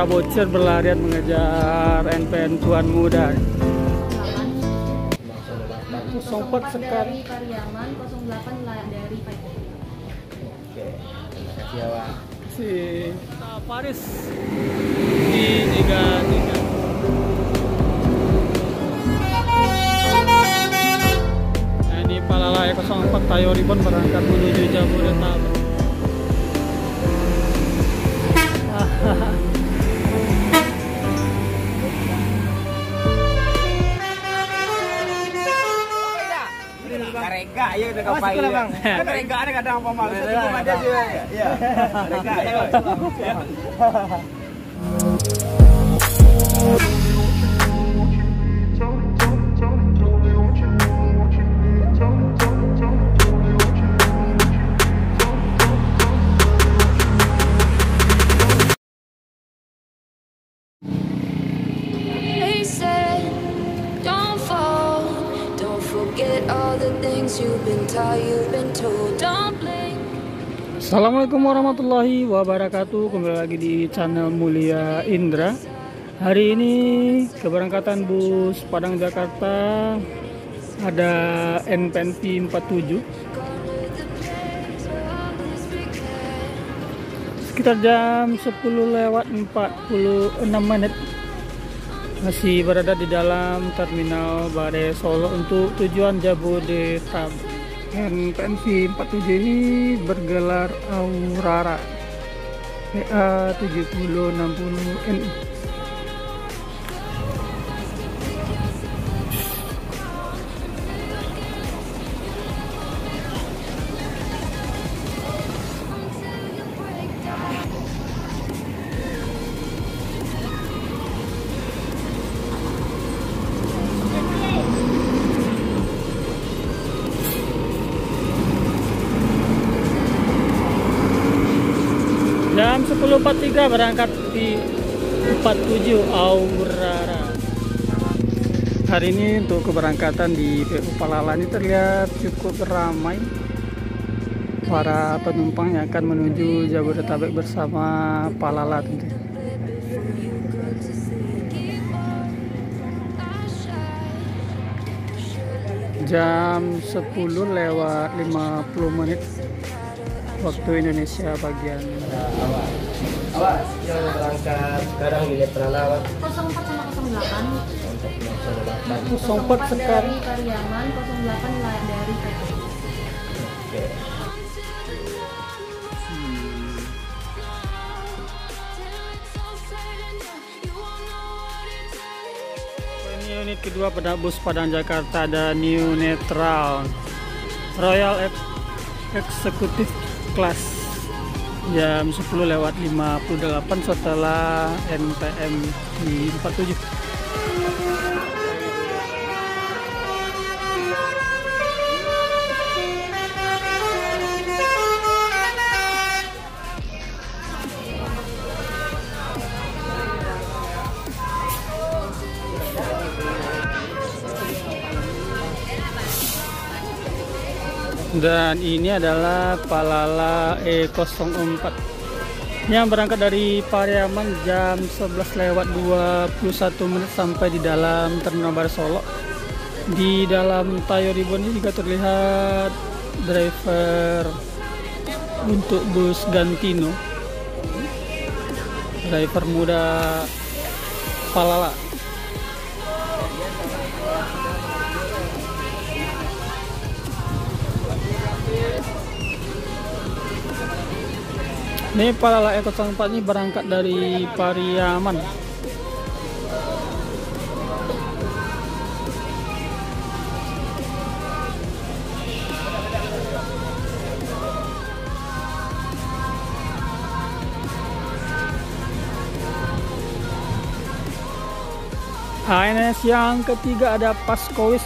para bocil berlarian mengejar NPN Tuan Muda. 04 sekarang. Dari Pariaman, 08 dari Paipo. Oke, terima kasih ya, Wak. Si Paris di 33. Nah, ini Palala 04 Tayo Ribbon berangkat menuju Jabodetabek. Rega ya udah kapai ya. Kan rega ada kadang apa mau sebelum ada sih ya. Iya. Rega ya. Assalamualaikum warahmatullahi wabarakatuh. Kembali lagi di channel Mulia Indra. Hari ini keberangkatan bus Padang Jakarta ada NPNP 47 sekitar jam 10:46 masih berada di dalam terminal Bare Solo untuk tujuan Jabodetabek. NPNP 47 ini bergelar Aurora PA 7060NI. Jam 10.43 berangkat di 47 Aurora. Hari ini untuk keberangkatan di PU Palala ini terlihat cukup ramai. Para penumpang yang akan menuju Jabodetabek bersama Palala tentu. Jam 10:50 waktu Indonesia bagian Awas, yang berangkat sekarang di Netral Awak 04 sama 08. 04 sekarang. Dari Pariaman, 08 dari Paipo. Oke. Ini unit kedua pada bus Padang Jakarta, ada New Netral Royal Executive Class jam 10:58 setelah NPM di 47. Dan ini adalah Palala E04 yang berangkat dari Pariaman jam 11:21 sampai di dalam Terminal Bare Solo. Di dalam Tayo Ribbon ini juga terlihat driver untuk bus Gantino, driver muda Palala. Ini Palala E04 ini berangkat dari Pariaman. ANS yang ketiga ada Paskowis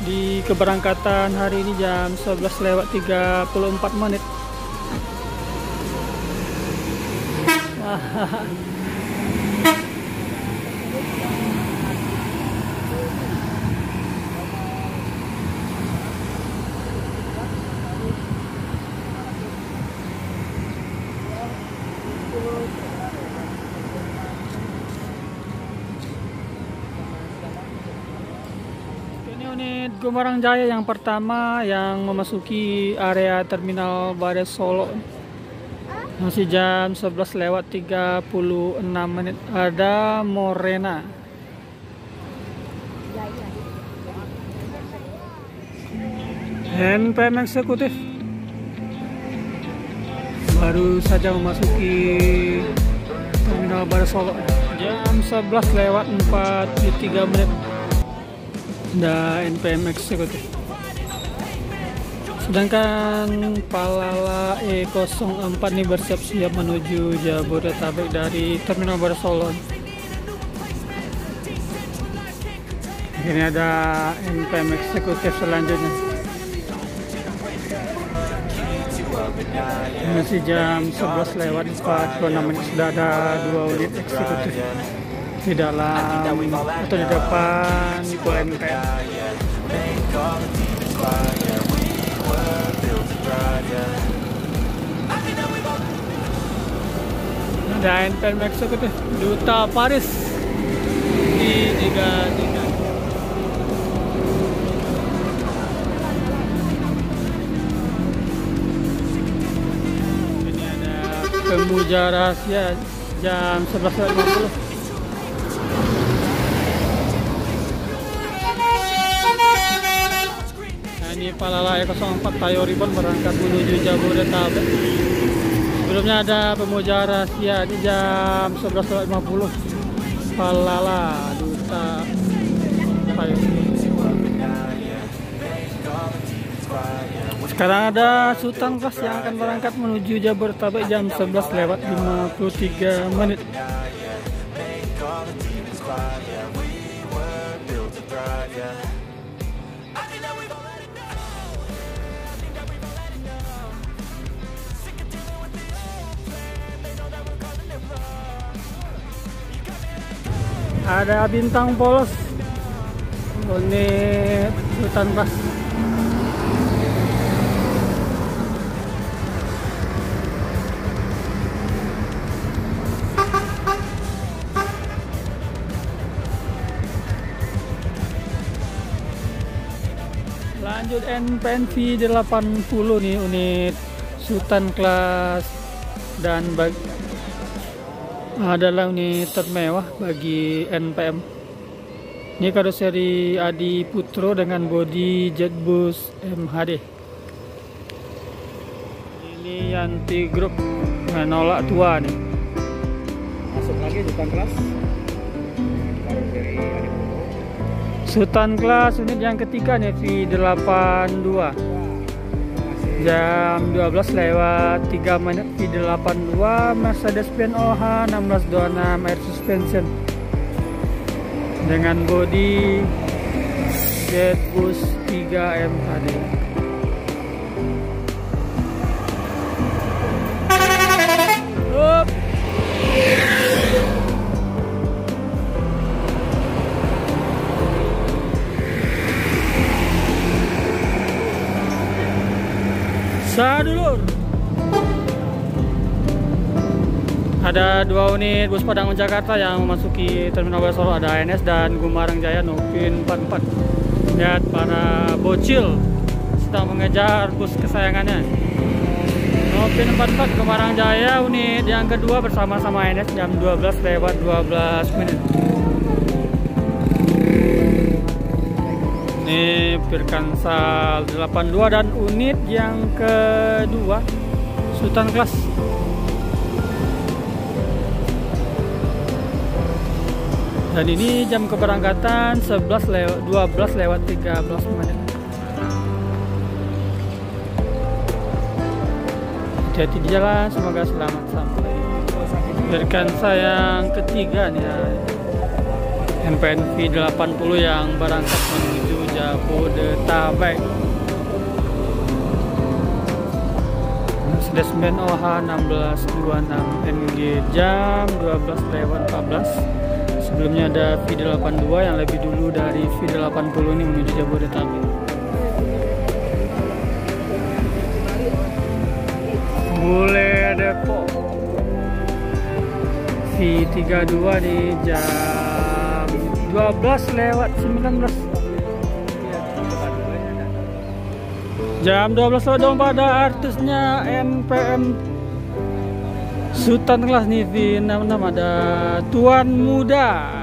di keberangkatan hari ini jam 11:34. unit Gumarang Jaya yang pertama yang memasuki area Terminal Bare Solo. Masih jam 11:36. Ada Morena. NPM eksekutif baru saja memasuki Terminal Bare Solo jam 11:43. Ada NPM eksekutif. Sedangkan Palala E04 ini bersiap-siap menuju Jabodetabek dari Terminal Bare Solo. Ini ada NPM eksekutif selanjutnya. Masih jam 11:46. Sudah ada 2 unit eksekutif di dalam atau di depan NPM. Ada NPM eksekutif Duta Paris di 33. Ini ada pemuja rahasia jam 11:50. Ini Palala E04 Tayo Ribbon berangkat menuju Jabodetabek. Sebelumnya ada pemuja rahasia di jam 11:50. Palala Duta Tayo. Sekarang ada Sultan Class yang akan berangkat menuju Jabodetabek jam 11:53. Ada Bintang Polos unit Sultan Class. Lanjut NPNV 80 nih unit Sultan Class dan adalah unit termewah bagi NPM. Ini karoseri Adi Putro dengan bodi Jetbus MHD. Ini Yanti Group menolak tua nih. Masuk lagi Sultan Class. Karoseri Adi Putro. Sultan Class unit yang ketiga nih V82. Jam 12:03 V82 Mercedes-Benz OH 1626 Air Suspension dengan bodi Jetbus 3 MHD. Sadulur. Ada 2 unit bus Padang Jakarta yang memasuki Terminal Bare Solo. Ada ANS dan Gumarang Jaya Novin 44. Lihat para bocil sedang mengejar bus kesayangannya. Novin 44 Gumarang Jaya unit yang kedua bersama-sama ANS jam 12:12. Ini Pirkansal 82 dan unit yang kedua Sultan Class. Dan ini jam keberangkatan 12:13. Hati-hati di jalan, semoga selamat sampai. Pirkansal yang ketiga nih ya. NPNV 80 yang berangkat menuju Jabodetabek. Mercedes-Benz OH 1626 NG jam 12:14. Sebelumnya ada V82 yang lebih dulu dari V80 ini menuju Jabodetabek. Bule Depok V32 di jam 12:19. Jam 12.24 ada artisnya NPM Sultan kelas nih V66 ada Tuan Muda.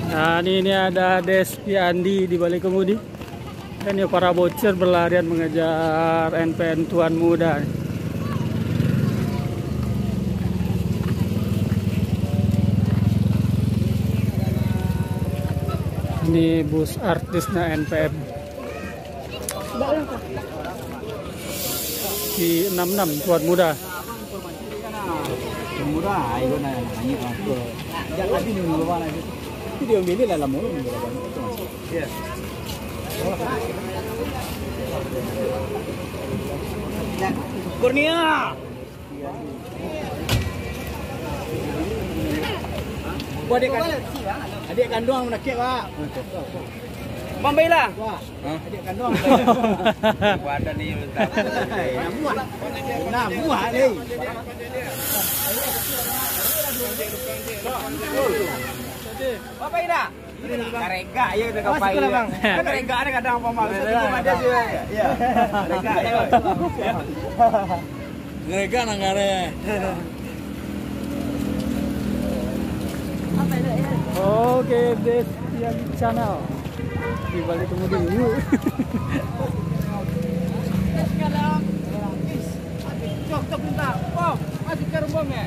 Nah ini ada Desti Andi di balik kemudi. Dan ya para bocil berlarian mengejar NPM Tuan Muda. Ini bus artisnya NPM di 66 Tuan Muda. Tuan Muda, ayo nanya aku. Jangan tadi dulu mana itu. Video milih lah mulu itu masih. Iya. Kurnia. Buat adik kandung menakik Pak. Bang Baila. Adik kandung. Ada nih letak. Nah, buah nih. Apa ini? Karega ya udah kapai. Karega ada kadang apa mau. Ada sih ya. Iya. Karega ya. Karega nangare. Oke, Destian Channel di balik kemudian yuk. Cok minta. Oh, masih ke rumbong ya?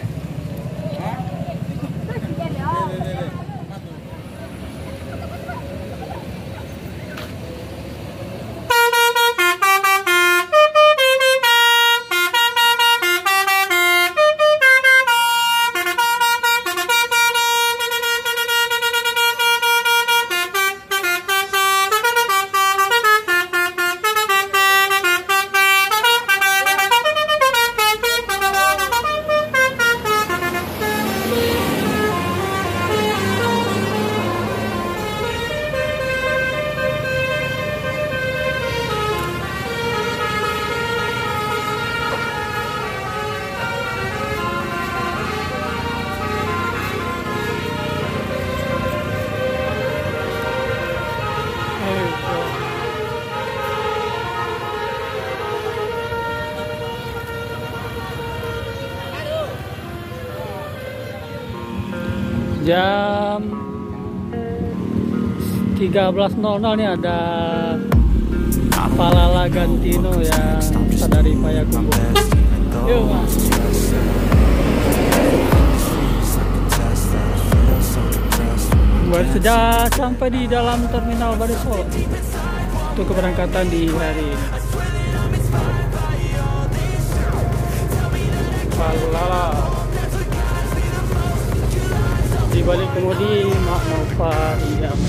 Jam 13.00 nih ada Palala Gantino yang dari Payakumbuh. Yuk Mas. Sudah sampai di dalam terminal Bali Solo untuk keberangkatan di hari ini. Palala di balik kemudi Mak Nova Iyam.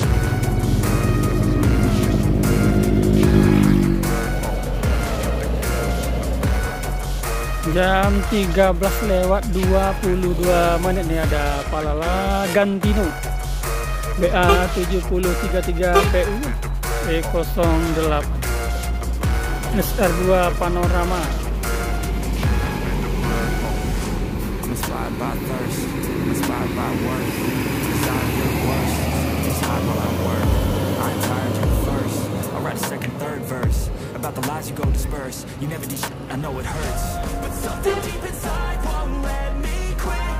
Jam 13:22 nih ada Palala Gantino BA 7033 PU E08 SR2 Panorama. Inspired by work, design your worst. It's hard while I work. I'm tired of first. I'll write a second, third verse about the lies you go disperse. You never do shit, I know it hurts, but something deep inside won't let me quit.